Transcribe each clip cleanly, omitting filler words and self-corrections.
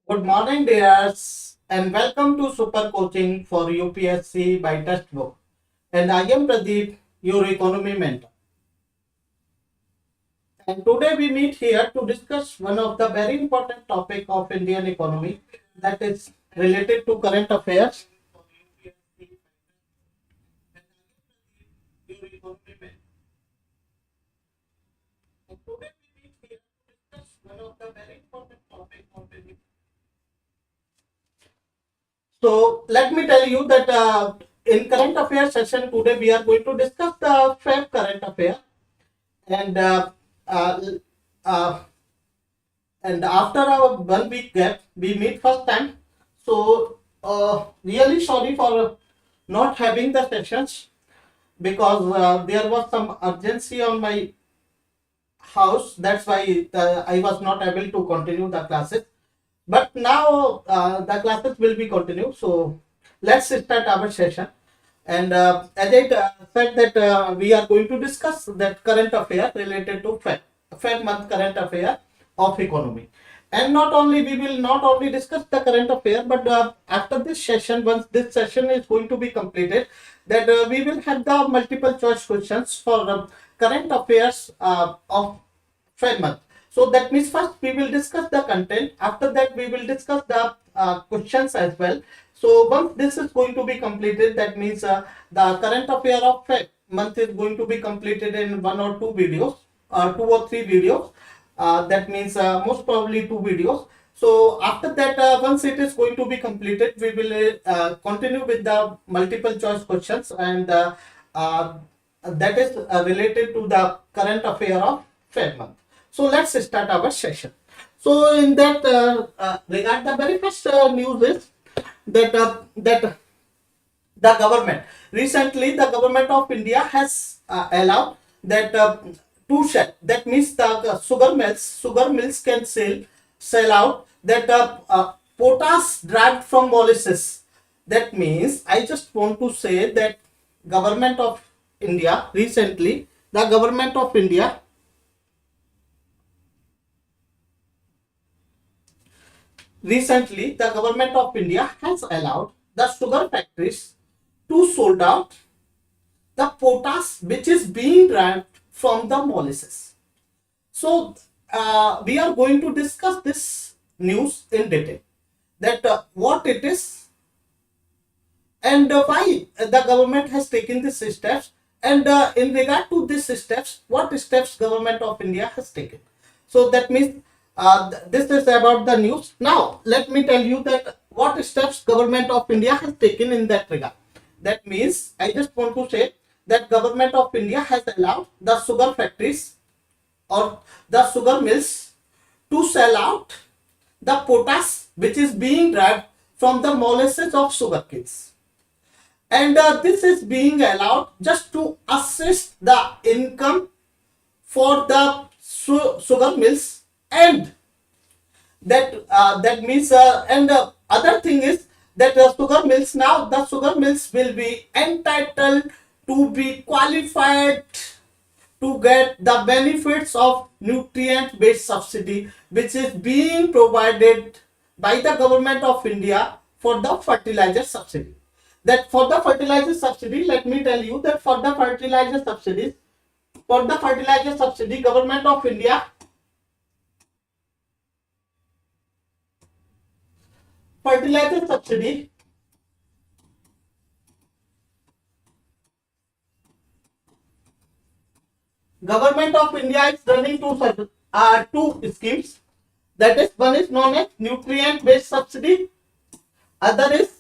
Good morning, dears, and welcome to Super Coaching for UPSC by Textbook. And I am Pradeep, your economy mentor. And today we meet here to discuss one of the very important topic of Indian economy that is related to current affairs. And today we meet here to discuss one of the very important topic of Indian. So let me tell you that in current affairs session today we are going to discuss the Feb current affair and uh, uh, after a 1 week gap we meet first time. So really sorry for not having the sessions because there was some urgency on my house. That's why I was not able to continue the classes. But now the classes will be continued. So let's start our session. And as I said that we are going to discuss that current affair related to Feb month current affair of economy. And not only we will not only discuss the current affair, but after this session, once this session is going to be completed, that we will have the multiple choice questions for current affairs of Feb month. So that means first we will discuss the content. After that we will discuss the questions as well. So once this is going to be completed, that means the current affair of Feb month is going to be completed in one or two videos, two or three videos. That means most probably two videos. So after that, once it is going to be completed, we will continue with the multiple choice questions, and that is related to the current affair of Feb month. So let's start our session. So in that regard, the very first news is that the government recently the government of India has allowed that to sell. That means the sugar mills can sell out that potash derived from molasses. That means I just want to say that government of India recently the government of India recently the government of India has allowed the sugar factories to sold out the potash which is being derived from the molasses. So we are going to discuss this news in detail, that what it is and why the government has taken these steps, and in regard to these steps, what steps government of India has taken. So that means this is about the news. Now let me tell you that what steps government of India has taken in that regard. That means I just want to say that government of India has allowed the sugar factories or the sugar mills to sell out the potash which is being derived from the molasses of sugar canes, and this is being allowed just to assist the income for the sugar mills, and that means and other thing is that the sugar mills will be entitled to be qualified to get the benefits of nutrient based subsidy which is being provided by the government of India for the fertilizer subsidy. That for the fertilizer subsidy, let me tell you that for the fertilizer subsidy government of India fertilizer subsidy government of India is running two schemes. That is, one is known as nutrient based subsidy, other is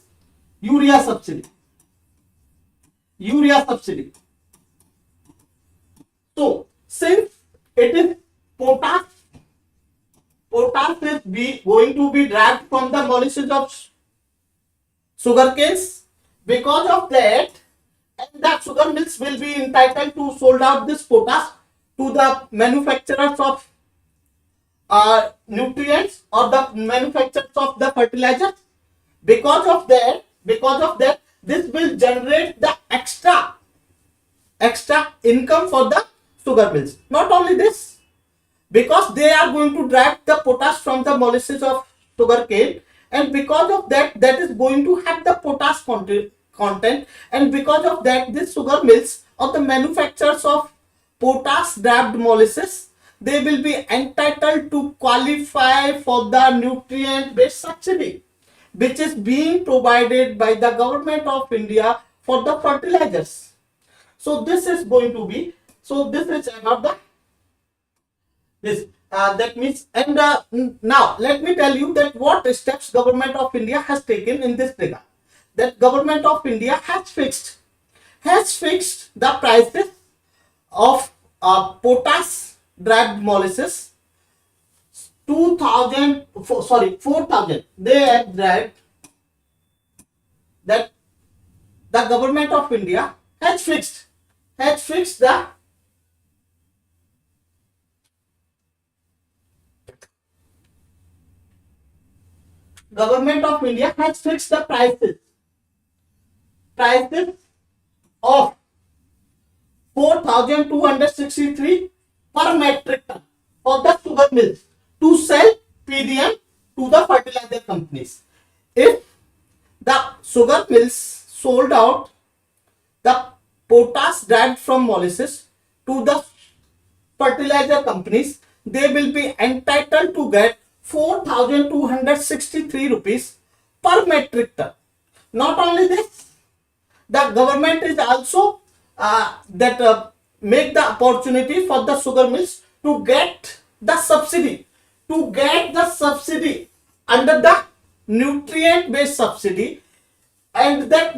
urea subsidy. So since it is potash is going to be derived from the molasses of sugar canes, because of that, and the sugar mills will be entitled to sold out this potash to the manufacturers of nutrients or the manufacturers of the fertilizers. Because of that, this will generate the extra income for the sugar mills. Not only this, because they are going to derive the potash from the molasses of sugar cane, and because of that, that is going to have the potash content, and because of that, this sugar mills or the manufacturers of potash draft molasses, they will be entitled to qualify for the nutrient based subsidy which is being provided by the government of India for the fertilizers. So this is going to be, so this is about the this that means, and now let me tell you that what steps government of India has taken in this regard. That government of India has fixed the prices of potash dragged molasses 4,000. They have dragged that the government of India has fixed the government of India has fixed the prices of 4,263 per metric ton for the sugar mills to sell PDM to the fertilizer companies. If the sugar mills sold out the potash derived from molasses to the fertilizer companies, they will be entitled to get 4,263 rupees per metric ton. Not only this, the government is also make the opportunity for the sugar mills to get the subsidy under the nutrient based subsidy, and that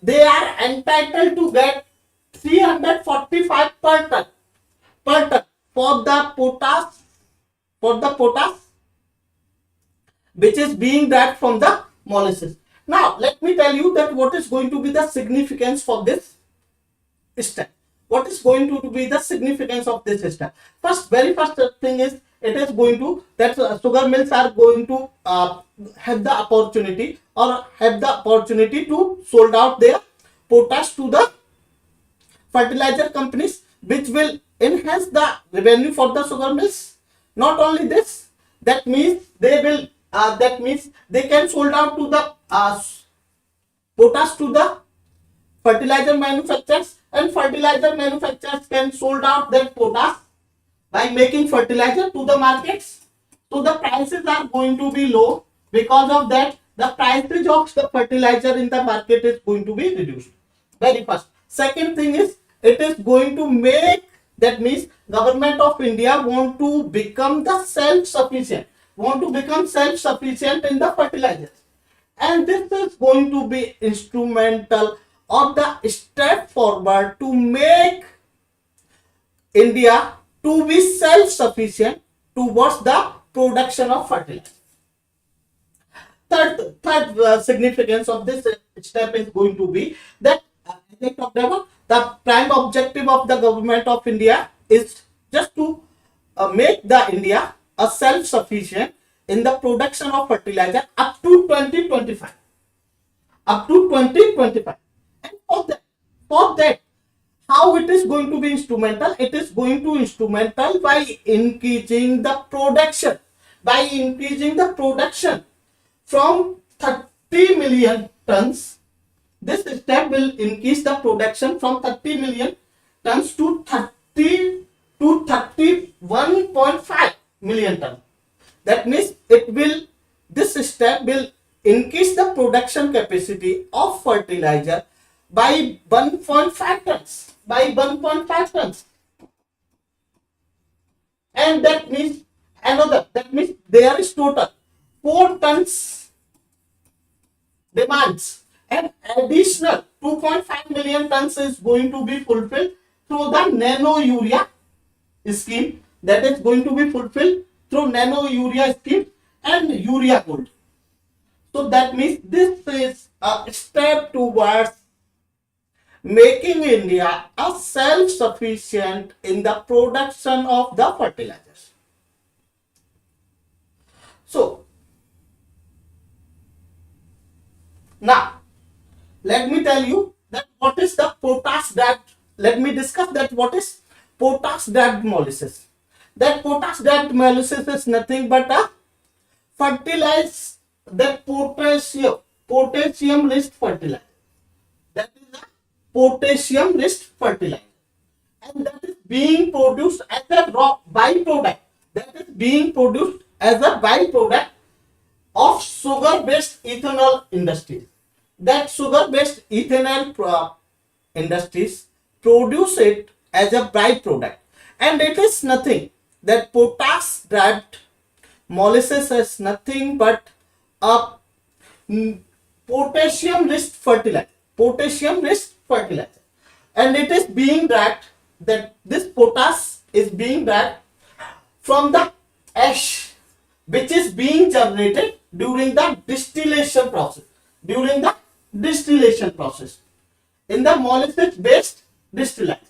they are entitled to get 345 per ton for the potash which is being derived from the molasses. Now let me tell you that what is going to be the significance for this step. What is going to be the significance of this step? Very first thing is, it is going to that sugar mills are going to have the opportunity to sold out their potash to the fertilizer companies, which will enhance the revenue for the sugar mills. Not only this, that means they will they can sold out to the potash to the fertilizer manufacturers, and fertilizer manufacturers can sold out their potash by making fertilizer to the markets. So the prices are going to be low. Because of that, the prices of the fertilizer in the market is going to be reduced. Very first. Second thing is, it is going to make, that means government of India want to become self-sufficient in the fertilizers, and this is going to be instrumental of the step forward to make India to be self-sufficient towards the production of fertilizer. Third significance of this step is going to be that the prime objective of the government of India is just to make the India a self-sufficient in the production of fertilizer up to 2025. And for that, how it is going to be instrumental? It is going to instrumental by increasing the production. From 30 million tons. This step will increase the production from 30 million tons to 31.5 million tons. That means this step will increase the production capacity of fertilizer by 1.5 tons. And that means there is total 4 tons demands, and additional 2.5 million tons is going to be fulfilled through the nano urea scheme, that is going to be fulfilled through nano urea scheme and urea gold. So that means this is a step towards making India a self-sufficient in the production of the fertilizers. So now let me tell you that what is the potash derived. Let me discuss that what is potash derived molasses. That potash derived molasses is nothing but a fertilize that potassium rich fertilizer. That is a potassium rich fertilizer, and that is being produced as a raw byproduct. That is being produced as a byproduct of sugar-based ethanol industries. That sugar-based ethanol industries produce it as a byproduct, and it is nothing. That potash derived molasses is nothing but a potassium rich fertilizer. Potassium rich fertilizer, and it is being derived. That this potash is being derived from the ash, which is being generated during the distillation process. During the distillation process in the molasses based distillate.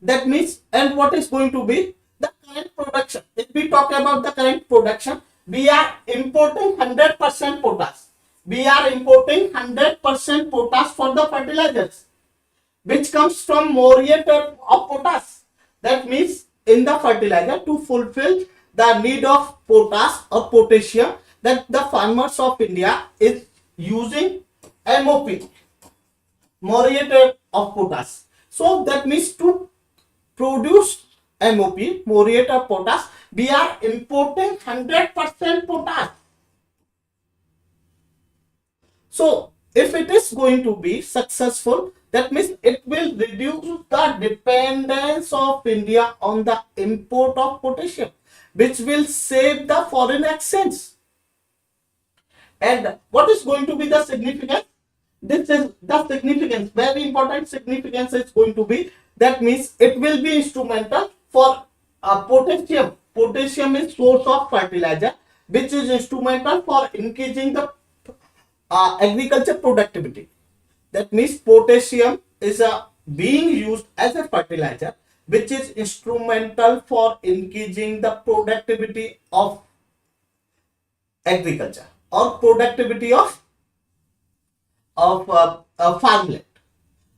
That means, and what is going to be the current production? If we talk about the current production, we are importing 100% potash. We are importing 100% potash for the fertilizers, which comes from muriate of potash. That means in the fertilizer, to fulfill the need of potash or potassium, that the farmers of India is using MOP, muriate of potash. So that means to produce MOP, muriate of potash, we are importing 100% potash. So if it is going to be successful, that means it will reduce the dependence of India on the import of potassium, which will save the foreign exchange. And what is going to be the significance? This is the significance, very important significance is going to be, that means it will be instrumental for potassium. Potassium is source of fertilizer, which is instrumental for increasing the agriculture productivity. That means potassium is being used as a fertilizer, which is instrumental for increasing the productivity of agriculture or productivity of farmland.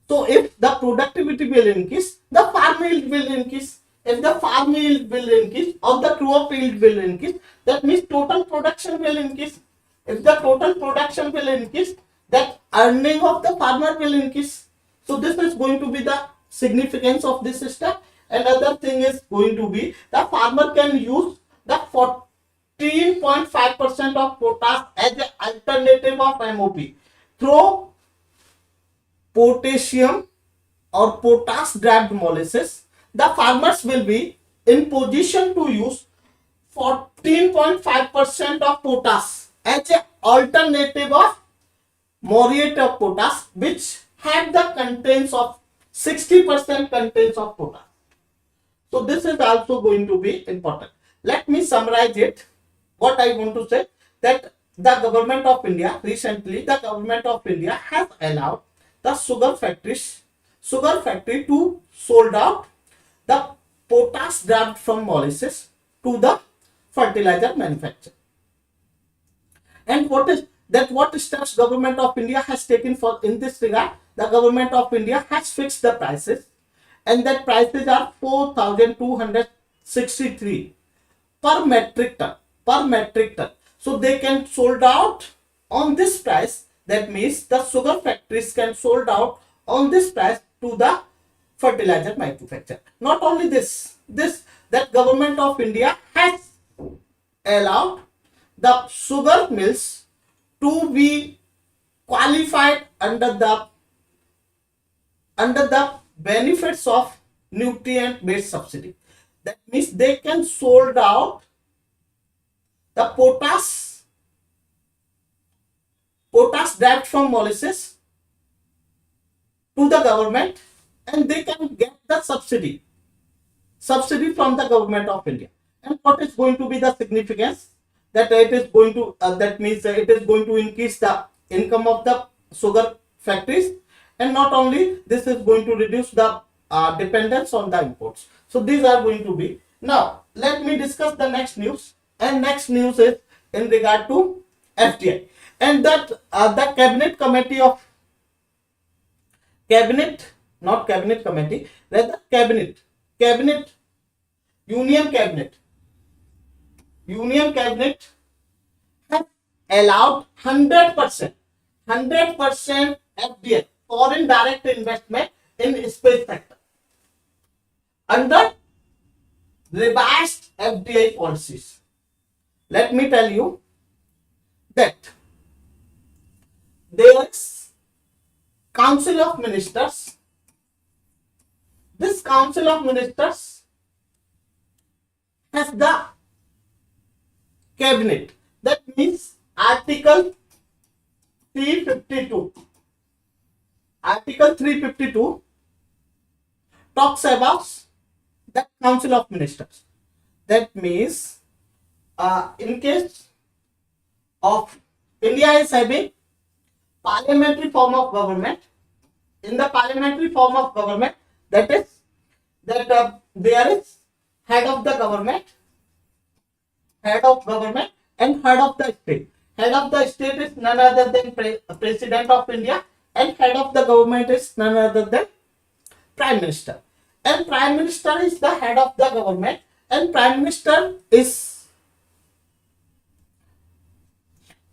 So if the productivity will increase, the farm yield will increase. If the farm yield will increase or the crop yield will increase, that means total production will increase. If the total production will increase, that earning of the farmer will increase. So this is going to be the significance of this system. Another thing is going to be the farmer can use the 14.5% of potash as an alternative of MOP through potassium or potash derived molasses. The farmers will be in position to use 14.5% of potash as an alternative of muriate of potash, which have the contents of 60% contents of potash. So this is also going to be important. Let me summarize it. What I want to say, that the government of India, recently the government of India has allowed the sugar factory to sold out the potash derived from molasses to the fertilizer manufacturer. And what is that? What steps government of India has taken for in this regard? The government of India has fixed the prices, and that prices are 4,263 per metric ton. Per metric ton. So they can sold out on this price. That means the sugar factories can sold out on this price to the fertilizer manufacturer. Not only this, that government of India has allowed the sugar mills to be qualified under the benefits of nutrient based subsidy. That means they can sold out the potash derived from molasses to the government, and they can get the subsidy from the government of India. And what is going to be the significance? That it is going to that means it is going to increase the income of the sugar factories, and not only this is going to reduce the dependence on the imports. So these are going to be. Now let me discuss the next news, and next news is in regard to FDI, and that the cabinet committee of cabinet, not cabinet committee, rather cabinet union cabinet Union Cabinet has allowed 100% FDI, foreign direct investment in space sector under revised FDI policies. Let me tell you that there is Council of Ministers. This Council of Ministers has the cabinet. That means Article 352. Article 352 talks about the Council of Ministers. That means in case of India is having parliamentary form of government. In the parliamentary form of government, that is that there is head of the government, and head of the state. Head of the state is none other than President of India, and head of the government is none other than Prime Minister. And Prime Minister is the head of the government, and Prime Minister is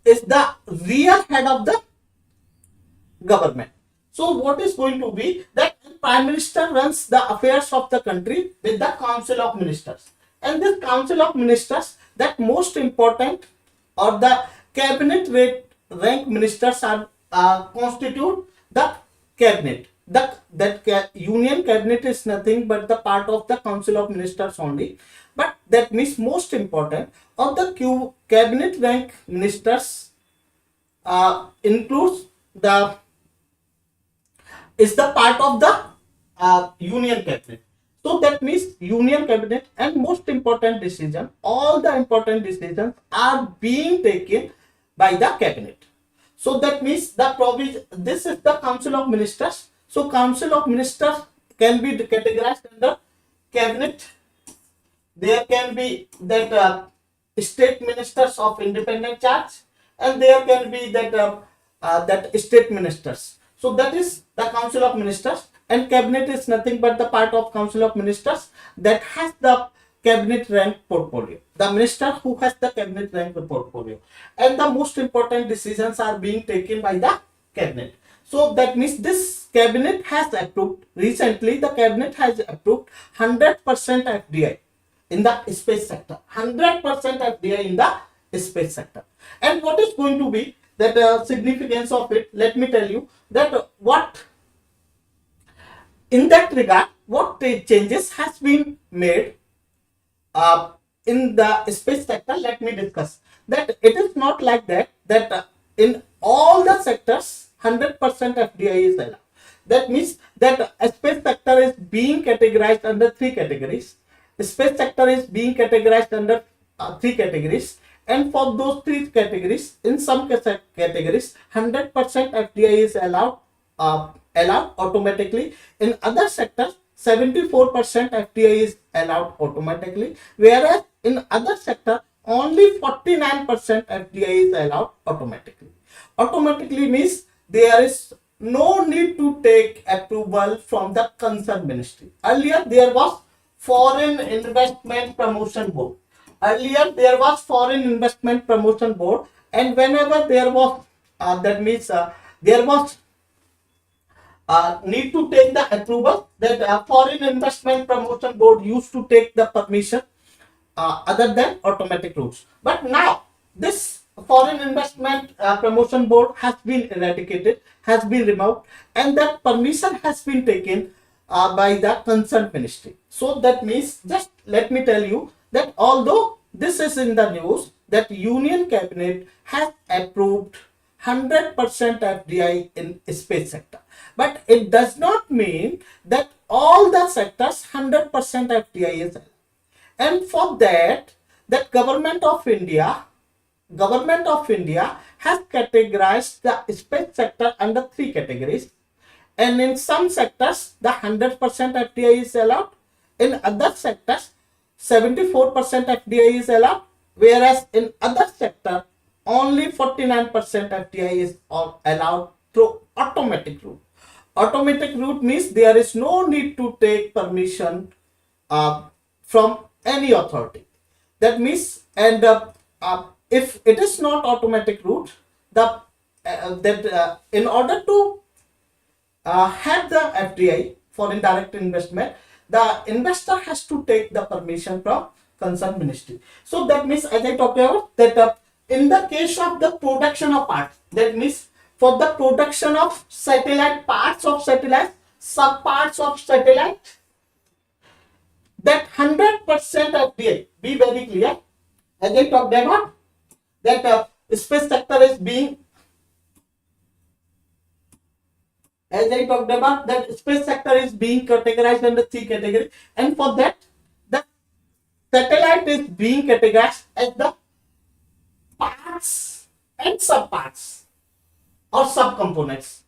the real head of the government. So what is going to be that Prime Minister runs the affairs of the country with the Council of Ministers, and this Council of Ministers, that most important or the cabinet rank ministers are constitute the cabinet. That Union Cabinet is nothing but the part of the Council of Ministers only, but that means most important of the cabinet rank ministers includes the is the part of the Union Cabinet. So that means Union Cabinet, and most important decision, all the important decisions are being taken by the cabinet. So that means the provision, this is the Council of Ministers. So Council of Ministers can be categorized under cabinet. There can be that state ministers of independent charge, and there can be that state ministers. So that is the Council of Ministers, and cabinet is nothing but the part of Council of Ministers that has the cabinet rank portfolio. The minister who has the cabinet rank portfolio, and the most important decisions are being taken by the cabinet. So that means this cabinet has approved recently. The cabinet has approved 100% FDI in the space sector. 100% FDI in the space sector. And what is going to be that significance of it? Let me tell you that what in that regard, what changes has been made in the space sector. Let me discuss that. It is not like that in all the sectors 100% FDI is allowed. That means that space sector is being categorized under three categories. Space sector is being categorized under three categories, and for those three categories, in some categories 100% FDI is allowed automatically. In other sectors 74% FDI is allowed automatically, whereas in other sector only 49% FDI is allowed automatically. Automatically means there is no need to take approval from the concerned ministry. Earlier there was Foreign Investment Promotion Board. And whenever there was there was need to take the approval, that Foreign Investment Promotion Board used to take the permission other than automatic routes. But now this Foreign Investment Promotion Board has been eradicated, has been removed, and that permission has been taken by the concerned ministry. So that means, just let me tell you that although this is in the news that Union Cabinet has approved 100% FDI in space sector, but it does not mean that all the sectors 100% FDI is allowed. And for that Government of India has categorized the space sector under three categories, and in some sectors the 100% FDI is allowed, in other sectors 74% FDI is allowed, whereas in other sector only 49% FDI is allowed through automatic route. Automatic route means there is no need to take permission from any authority. That means And if it is not automatic route, the in order to have the FDI, foreign direct investment, the investor has to take the permission from concerned ministry. So that means, as I talked about, that in the case of the production of parts, that means for the production of satellite, parts of satellite, sub parts of satellite, that 100% FDI, be very clear, as I talked about, that space sector is being, as I talked about, that space sector is being categorized under 3 categories, and for that, the satellite is being categorized as the parts and subparts or subcomponents.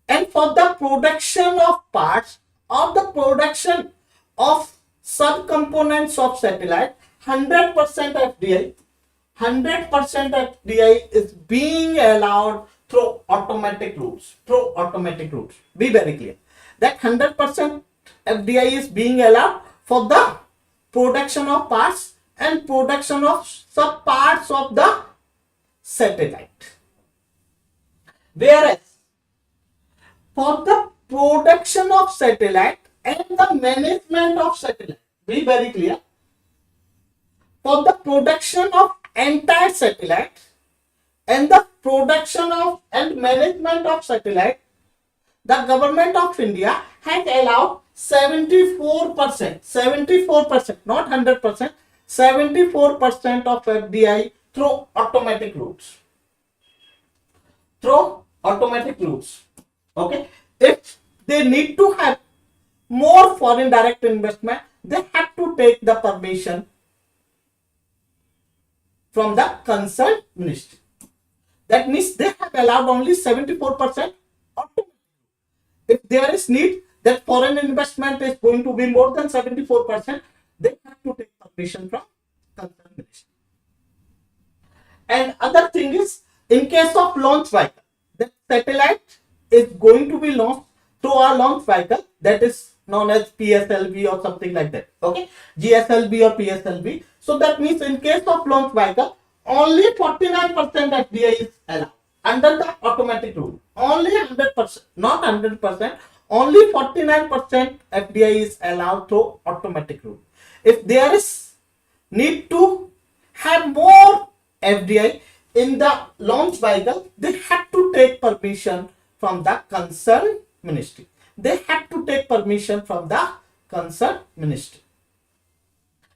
And for the production of parts or the production of subcomponents of satellite, 100% FDI, 100% FDI is being allowed through automatic routes. Through automatic routes. Be very clear. That 100% FDI is being allowed for the production of parts and production of subparts of the satellite. Whereas for the production of satellite and the management of satellite, be very clear, for the production of entire satellite and the production of and management of satellite, the government of India has allowed 74%, not 100%, 74% of FDI through automatic routes. Through automatic routes. Okay. If they need to have more foreign direct investment, they have to take the permission from the concerned ministry. That means they have allowed only 74%. If there is need that foreign investment is going to be more than 74%, they have to take permission from concerned ministry. And other thing is, in case of launch vehicle, the satellite is going to be launched through a launch vehicle that is known as PSLV or something like that. Okay, GSLV or PSLV. So that means in case of launch vehicle, only 49% FDI is allowed under the automatic rule. Only 100%, not 100%, only 49% FDI is allowed through automatic rule. If there is need to have more FDI in the launch vehicle, they have to take permission from the concerned ministry. They have to take permission from the concerned ministry.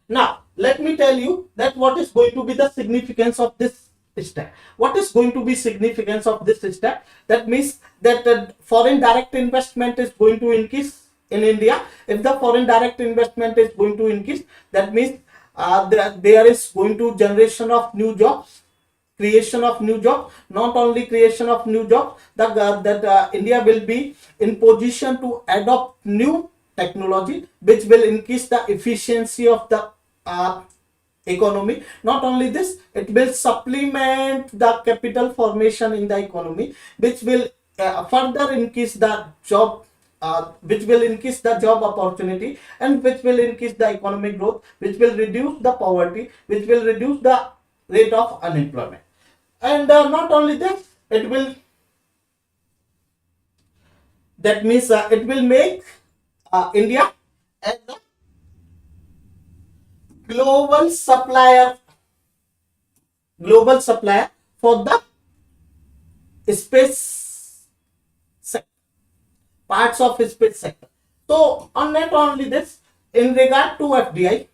Now, let me tell you that what is going to be the significance of this step. What is going to be significance of this step? That means that foreign direct investment is going to increase in India. If the foreign direct investment is going to increase, that means there is going to generation of new jobs, creation of new jobs. Not only creation of new jobs, that India will be in position to adopt new technology which will increase the efficiency of the economy. Not only this, it will supplement the capital formation in the economy, which will further increase the job, which will increase the job opportunity, and which will increase the economic growth, which will reduce the poverty, which will reduce the rate of unemployment. And not only this, it will, that means it will make India as a global supplier for the space sector, parts of space sector. So on not only this, in regard to FDI,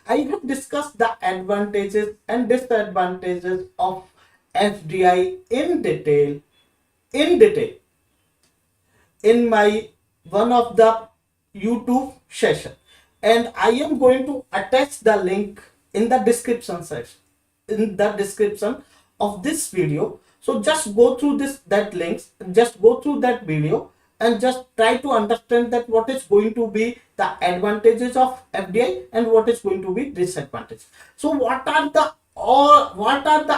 I have discussed the advantages and disadvantages of FDI in detail in my one of the YouTube session, and I am going to attach the link in the description section, in the description of this video. So just go through that links, just go through that video and just try to understand that what is going to be the advantages of FDI and what is going to be disadvantages. So what are the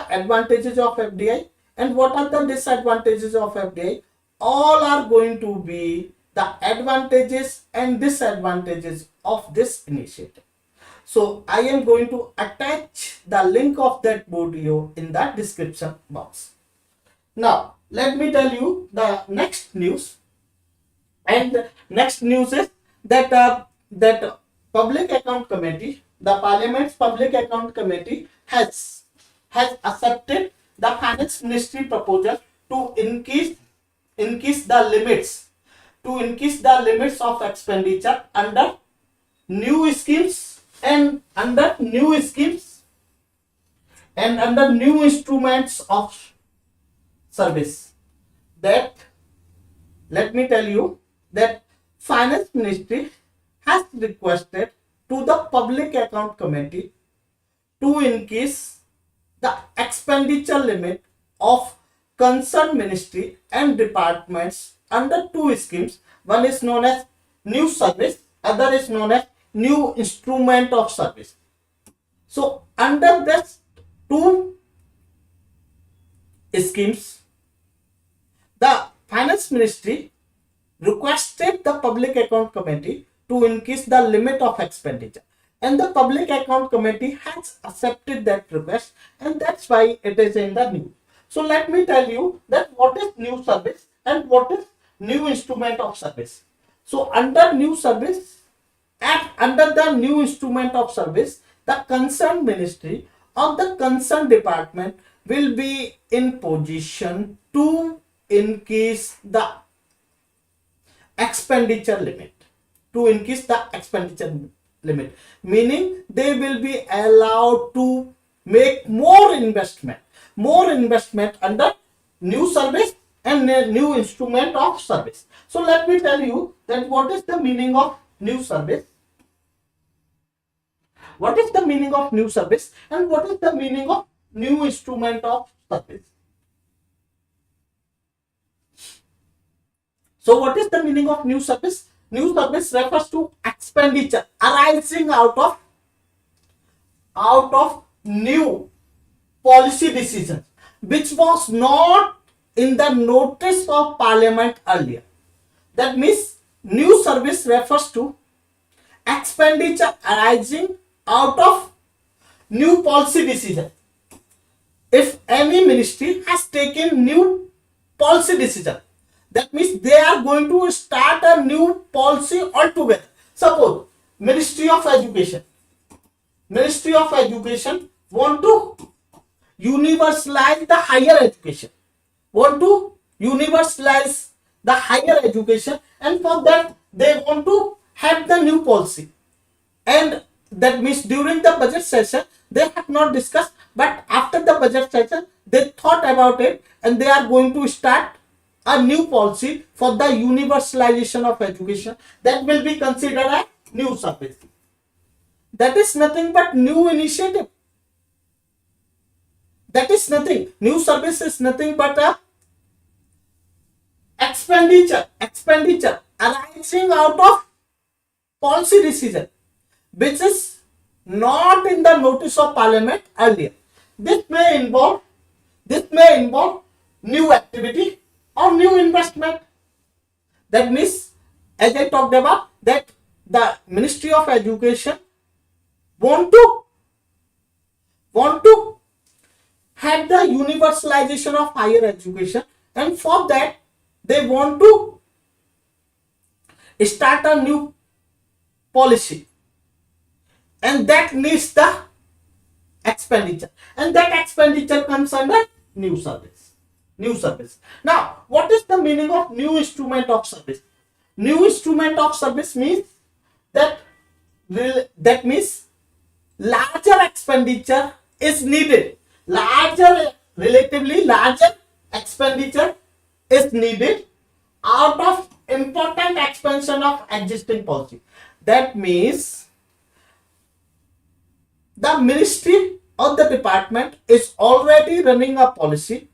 advantages of FDI and what are the disadvantages of FDI? All are going to be the advantages and disadvantages of this initiative. So I am going to attach the link of that video in the description box. Now let me tell you the next news. And next news is that that Public Account Committee, the Parliament's Public Account Committee has accepted the Finance Ministry proposal to increase the limits of expenditure under new schemes and under new instruments of service. That, let me tell you, that Finance Ministry has requested to the Public Account Committee to increase the expenditure limit of concerned ministry and departments under two schemes. One is known as new service, other is known as new instrument of service. So under this two schemes, the Finance Ministry requested the Public Account Committee to increase the limit of expenditure, and the Public Account Committee has accepted that request, and that's why it is in the news. So let me tell you that what is new service and what is new instrument of service. So under new service and under the new instrument of service, the concerned ministry or the concerned department will be in position to increase the expenditure limit. Meaning they will be allowed to make more investment under new service and new instrument of service. So let me tell you that what is the meaning of new service, what is the meaning of new service, and what is the meaning of new instrument of service. So what is the meaning of new service? New service refers to expenditure arising out of new policy decisions which was not in the notice of Parliament earlier. That means new service refers to expenditure arising out of new policy decision. If any ministry has taken new policy decision, that means they are going to start a new policy altogether. Suppose Ministry of Education want to universalize the higher education, and for that they want to have the new policy, and that means during the budget session they have not discussed, but after the budget session they thought about it, and they are going to start a new policy for the universalization of education. That will be considered a new service. That is nothing but new initiative. New service is nothing but a expenditure arising out of policy decision which is not in the notice of Parliament earlier. This may involve new activity or new investment. That means, as I talked about, that the Ministry of Education want to have the universalization of higher education, and for that they want to start a new policy, and that needs the expenditure, and that expenditure comes under new service. Now, what is the meaning of new instrument of service? New instrument of service means that means larger expenditure is needed. Relatively larger expenditure is needed out of important expansion of existing policy. That means the ministry or the department is already running a policy,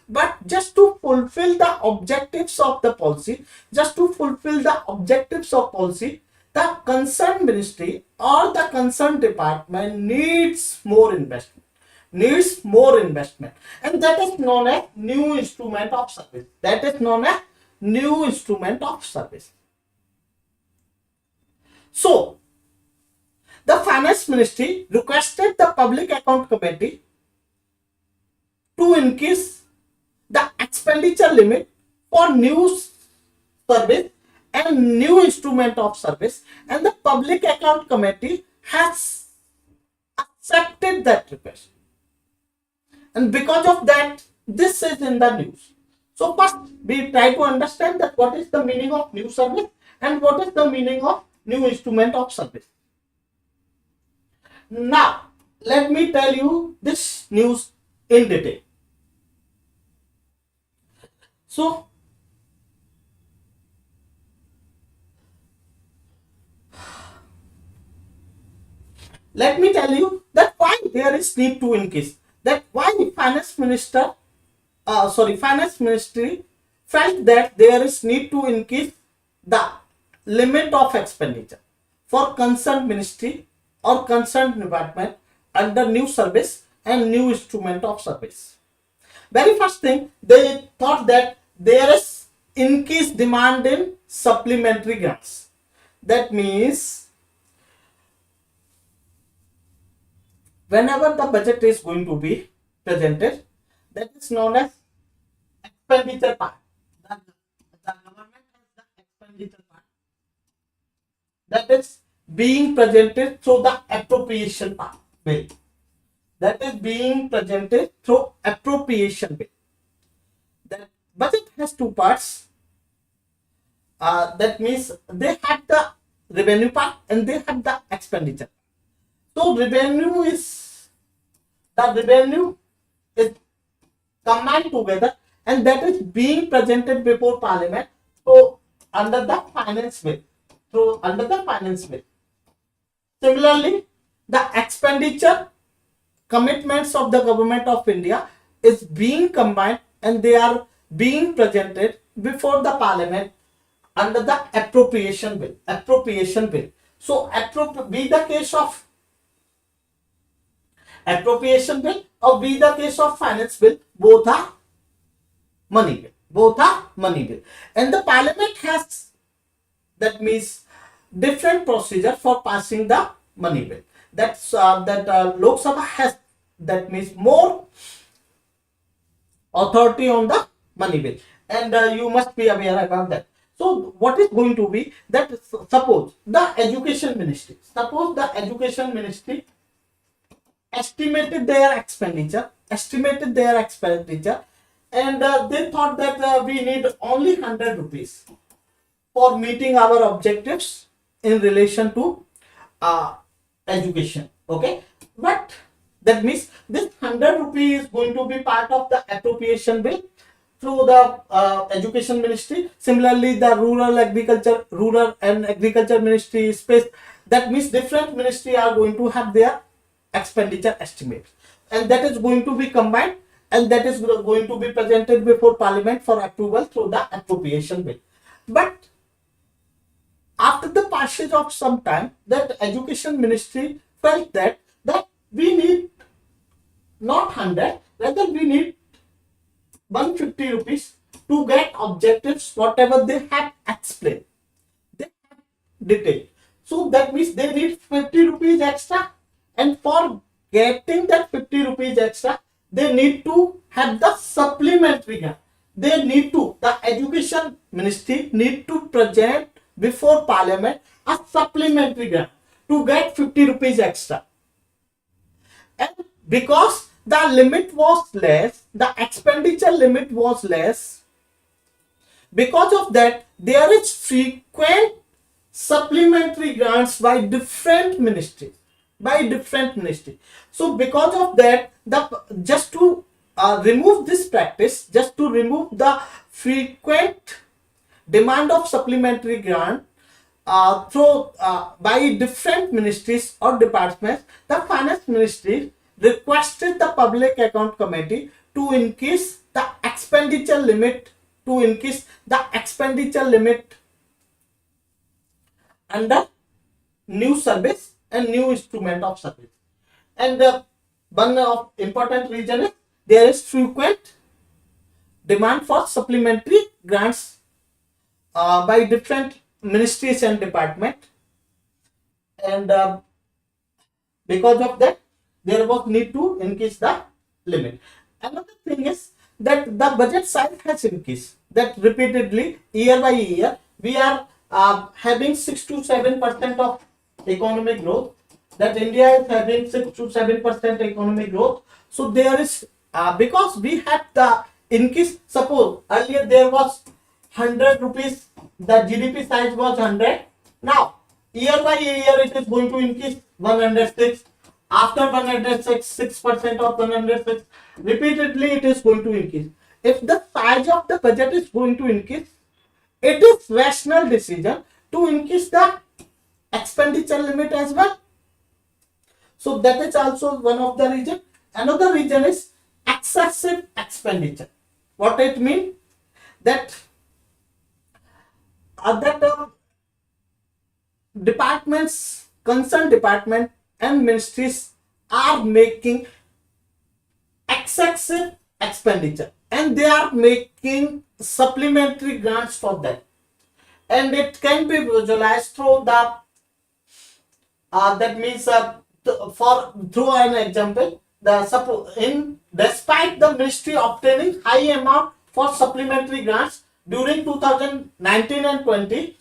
but just to fulfill the objectives of the policy, the concerned ministry or the concerned department needs more investment, and that is known as new instrument of service. So the finance ministry requested the public account committee to increase the expenditure limit for new service and new instrument of service, and the public account committee has accepted that request, and because of that this is in the news. So first we try to understand that what is the meaning of new service and what is the meaning of new instrument of service. Now let me tell you this news in detail. So let me tell you that why there is need to increase, that why finance ministry felt that there is need to increase the limit of expenditure for concerned ministry or concerned department under new service and new instrument of service. Very first thing, they thought that there is increased demand in supplementary grants. That means whenever the budget is going to be presented, that is known as expenditure part. The government has the expenditure part that is being presented through the appropriation part bill. That is being presented through appropriation bill. The budget has two parts. That means they have the revenue part and they have the expenditure. So the revenue is combined together, and that is being presented before parliament. So under the finance bill, Similarly, the expenditure commitments of the government of India is being combined and they are being presented before the parliament under the appropriation bill. So be the case of appropriation bill or be the case of finance bill, both are money bill. And the parliament has, that means, different procedure for passing the money bill. Lok Sabha has, that means, more authority on the money bill, and you must be aware about that. So what is going to be that, suppose the education ministry estimated their expenditure, and they thought that we need only 100 rupees for meeting our objectives in relation to education. Okay, but that means this 100 rupees is going to be part of the appropriation bill through the education ministry. Similarly, the rural and agriculture ministry space, that means different ministry are going to have their expenditure estimates, and that is going to be combined, and that is going to be presented before parliament for approval through the appropriation bill. But after the passage of some time, that education ministry felt that we need not 100, rather we need 150 rupees to get objectives whatever they have explained, they have detailed. So that means they need 50 rupees extra, and for getting that 50 rupees extra, they need to have the supplementary grant. The education ministry need to present before parliament a supplementary grant to get 50 rupees extra. And because the limit was less, the expenditure limit was less, because of that there is frequent supplementary grants by different ministries. So because of that, just to remove this practice, just to remove the frequent demand of supplementary grant by different ministries or departments, the finance ministry requested the public account committee to increase the expenditure limit under new service and new instrument of service. And one of important reason is there is frequent demand for supplementary grants by different ministries and department. and because of that there was need to increase the limit. Another thing is that the budget size has increased, that repeatedly year by year we are having 6 to 7% of economic growth, that India is having 6 to 7% economic growth. So there is because we had the increase. Suppose earlier there was 100 rupees, the GDP size was 100. Now year by year it is going to increase 106. After 106, 6% of 106, repeatedly it is going to increase. If the size of the budget is going to increase, it is rational decision to increase the expenditure limit as well. So that is also one of the reason. Another reason is excessive expenditure. What it means? That departments, concerned department and ministries are making excessive expenditure and they are making supplementary grants for that, and it can be visualized through the that means for through an example, the in despite the ministry obtaining high amount for supplementary grants during 2019 and 20,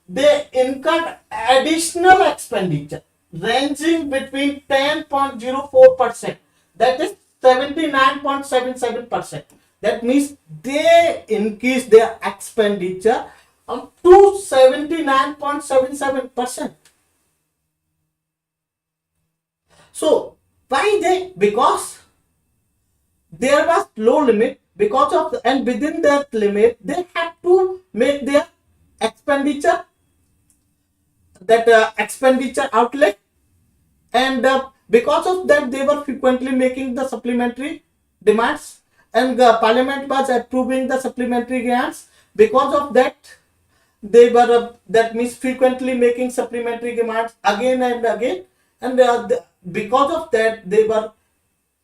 they incurred additional expenditure ranging between 10.04%, that is 79.77%. That means they increased their expenditure up to 79.77%. So why they? Because there was low limit, because of and within that limit they had to make their expenditure, that expenditure outlay, and because of that they were frequently making the supplementary demands, and the parliament was approving the supplementary grants. Because of that they were that means frequently making supplementary demands again and again, and because of that they were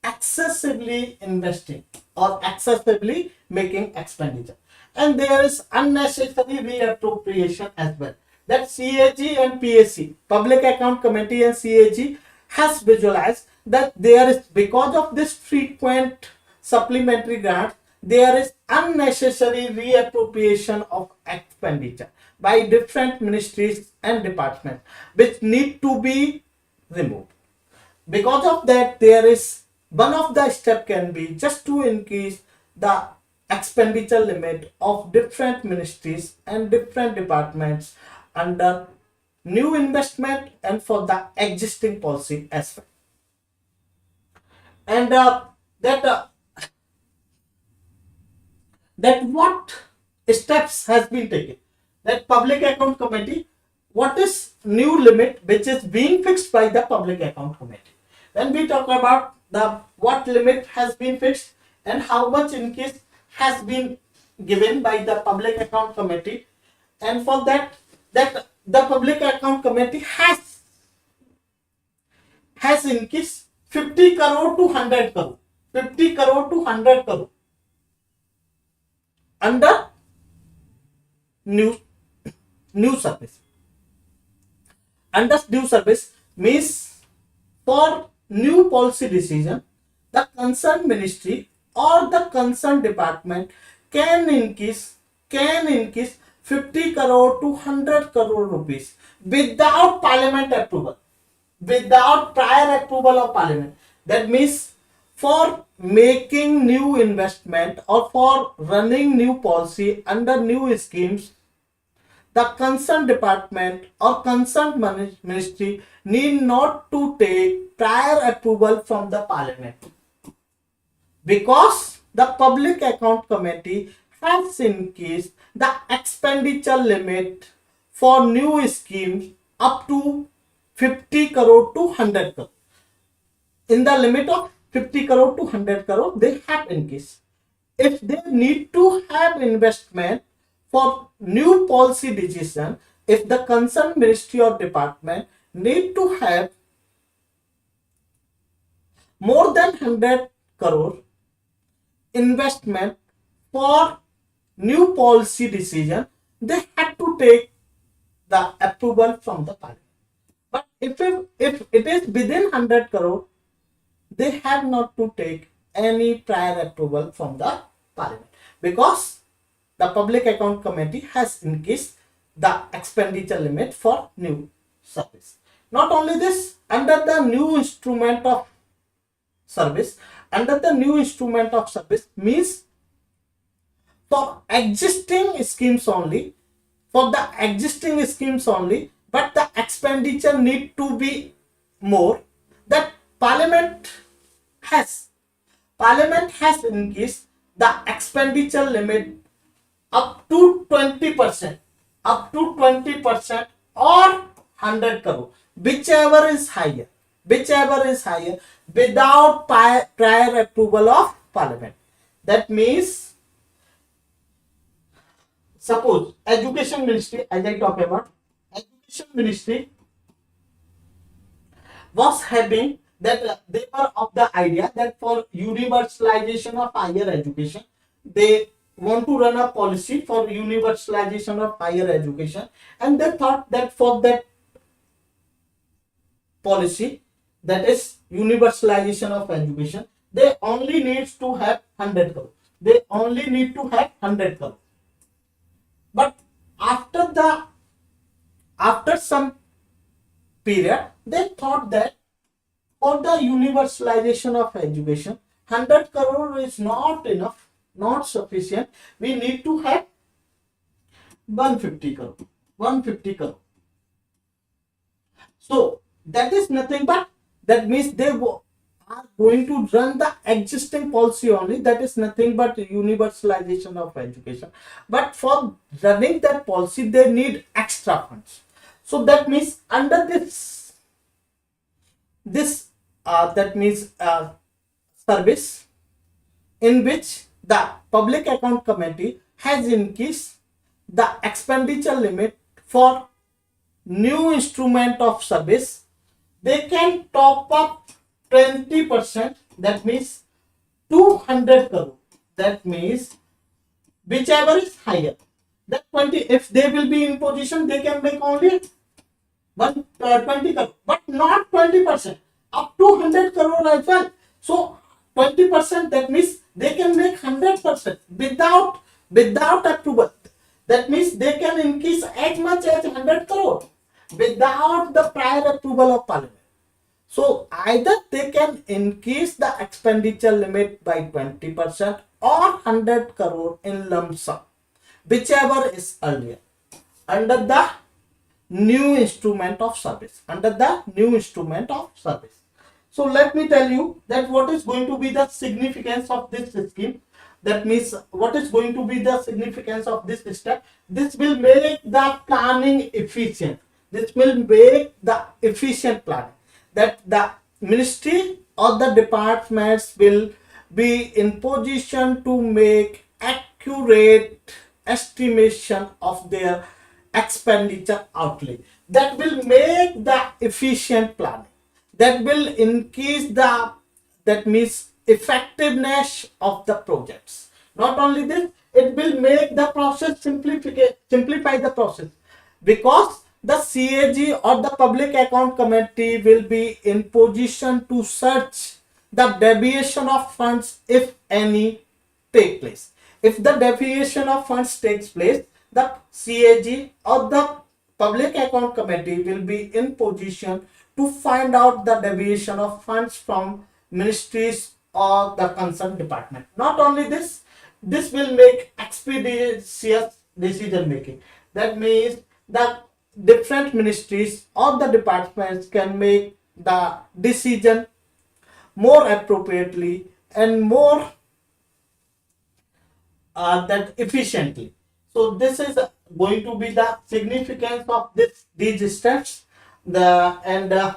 excessively investing or excessively making expenditure. And there is unnecessary reappropriation as well, that CAG and PAC, Public Account Committee and CAG, has visualized that there is, because of this frequent supplementary grants, there is unnecessary reappropriation of expenditure by different ministries and departments, which need to be removed. Because of that, there is one of the step can be just to increase the expenditure limit of different ministries and different departments under new investment and for the existing policy as well. And that what steps has been taken, that Public Account Committee, what is new limit which is being fixed by the Public Account Committee. When we talk about the what limit has been fixed and how much increase has been given by the Public Account Committee, and for that the Public Account Committee has increased 50 crore to 100 crore, 50 crore to 100 crore under new service. Under new service means for new policy decision, the concerned ministry or the concerned department can increase 50 crore to 100 crore rupees without parliament approval, without prior approval of parliament. That means for making new investment or for running new policy under new schemes, the concerned department or concerned ministry need not to take prior approval from the parliament, because the Public Account Committee has increased the expenditure limit for new schemes up to 50 crore to 100 crore. In the limit of 50 crore to 100 crore, they have increased. If they need to have investment for new policy decision, if the concerned ministry or department need to have more than 100 crore investment for new policy decision, they had to take the approval from the parliament. But if it is within 100 crore, they have not to take any prior approval from the parliament, because the public account committee has increased the expenditure limit for new service. Not only this, under the new instrument of service, means for existing schemes only, but the expenditure need to be more, that parliament has increased the expenditure limit up to 20%, or 100 crore, whichever is higher, without prior approval of parliament. That means, suppose education ministry, as I talk about, education ministry was having that, they were of the idea that for universalization of higher education, they want to run a policy for universalization of higher education, and they thought that for that policy, that is universalization of education, they only needs to have 100 crore. But after some period, they thought that for the universalization of education, 100 crore is not enough, not sufficient. We need to have 150 crore. So that is nothing but, that means they are going to run the existing policy only, that is nothing but universalization of education. But for running that policy, they need extra funds. So that means under this service, in which the public account committee has increased the expenditure limit for new instrument of service, they can top up 20%, that means 200 crore. That means whichever is higher, that 20, if they will be in position, they can make only 20 crore, but not 20%, up to 100 crore as well. So 20%, that means they can make 100% without approval. That means they can increase as much as 100 crore without the prior approval of parliament. So either they can increase the expenditure limit by 20% or 100 crore in lump sum, whichever is earlier, under the new instrument of service. So let me tell you that what is going to be the significance of this scheme. That means, what is going to be the significance of this step? This will make the planning efficient. Planning. That the ministry or the departments will be in position to make accurate estimation of their expenditure outlay. That will make the efficient planning. That will increase the, that means, effectiveness of the projects. Not only this, it will make the process simplify the process, because the CAG or the public account committee will be in position to search the deviation of funds, if any take place. If the deviation of funds takes place, the CAG or the public account committee will be in position to find out the deviation of funds from ministries or the concerned department. Not only this, this will make expeditious decision making. That means the different ministries or the departments can make the decision more appropriately and more that efficiently. So this is going to be the significance of these steps. Today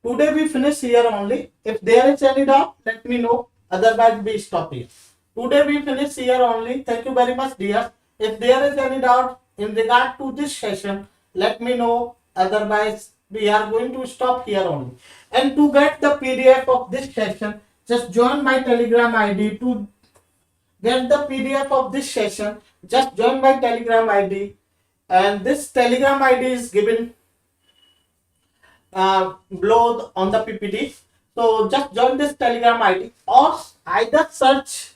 we finish here only. If there is any doubt, let me know. Otherwise, we stop here. Today we finish here only. Thank you very much, dear. If there is any doubt in regard to this session, let me know. Otherwise, we are going to stop here only. And to get the PDF of this session, just join my Telegram ID. To get the PDF of this session, just join my Telegram ID. And this Telegram ID is given below on the PPT. So just join this Telegram ID or either search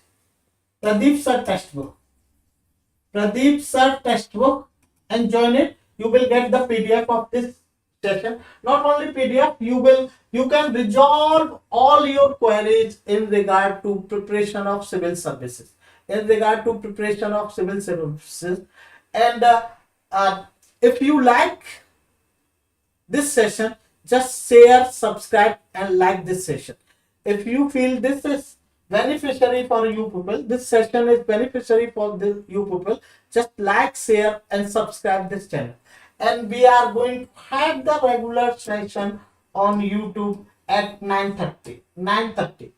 Pradeep Sir Textbook. Pradeep Sir Textbook and join it. You will get the PDF of this session. Not only PDF, you can resolve all your queries in regard to preparation of civil services. In regard to preparation of civil services, and if you like this session, just share, subscribe, and like this session. If you feel this is beneficiary for you people, this session is beneficiary for you people, just like, share, and subscribe this channel. And we are going to have the regular session on YouTube at 9:30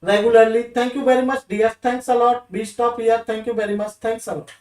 regularly. Thank you very much, dear. Thanks a lot. We stop here. Thank you very much. Thanks a lot.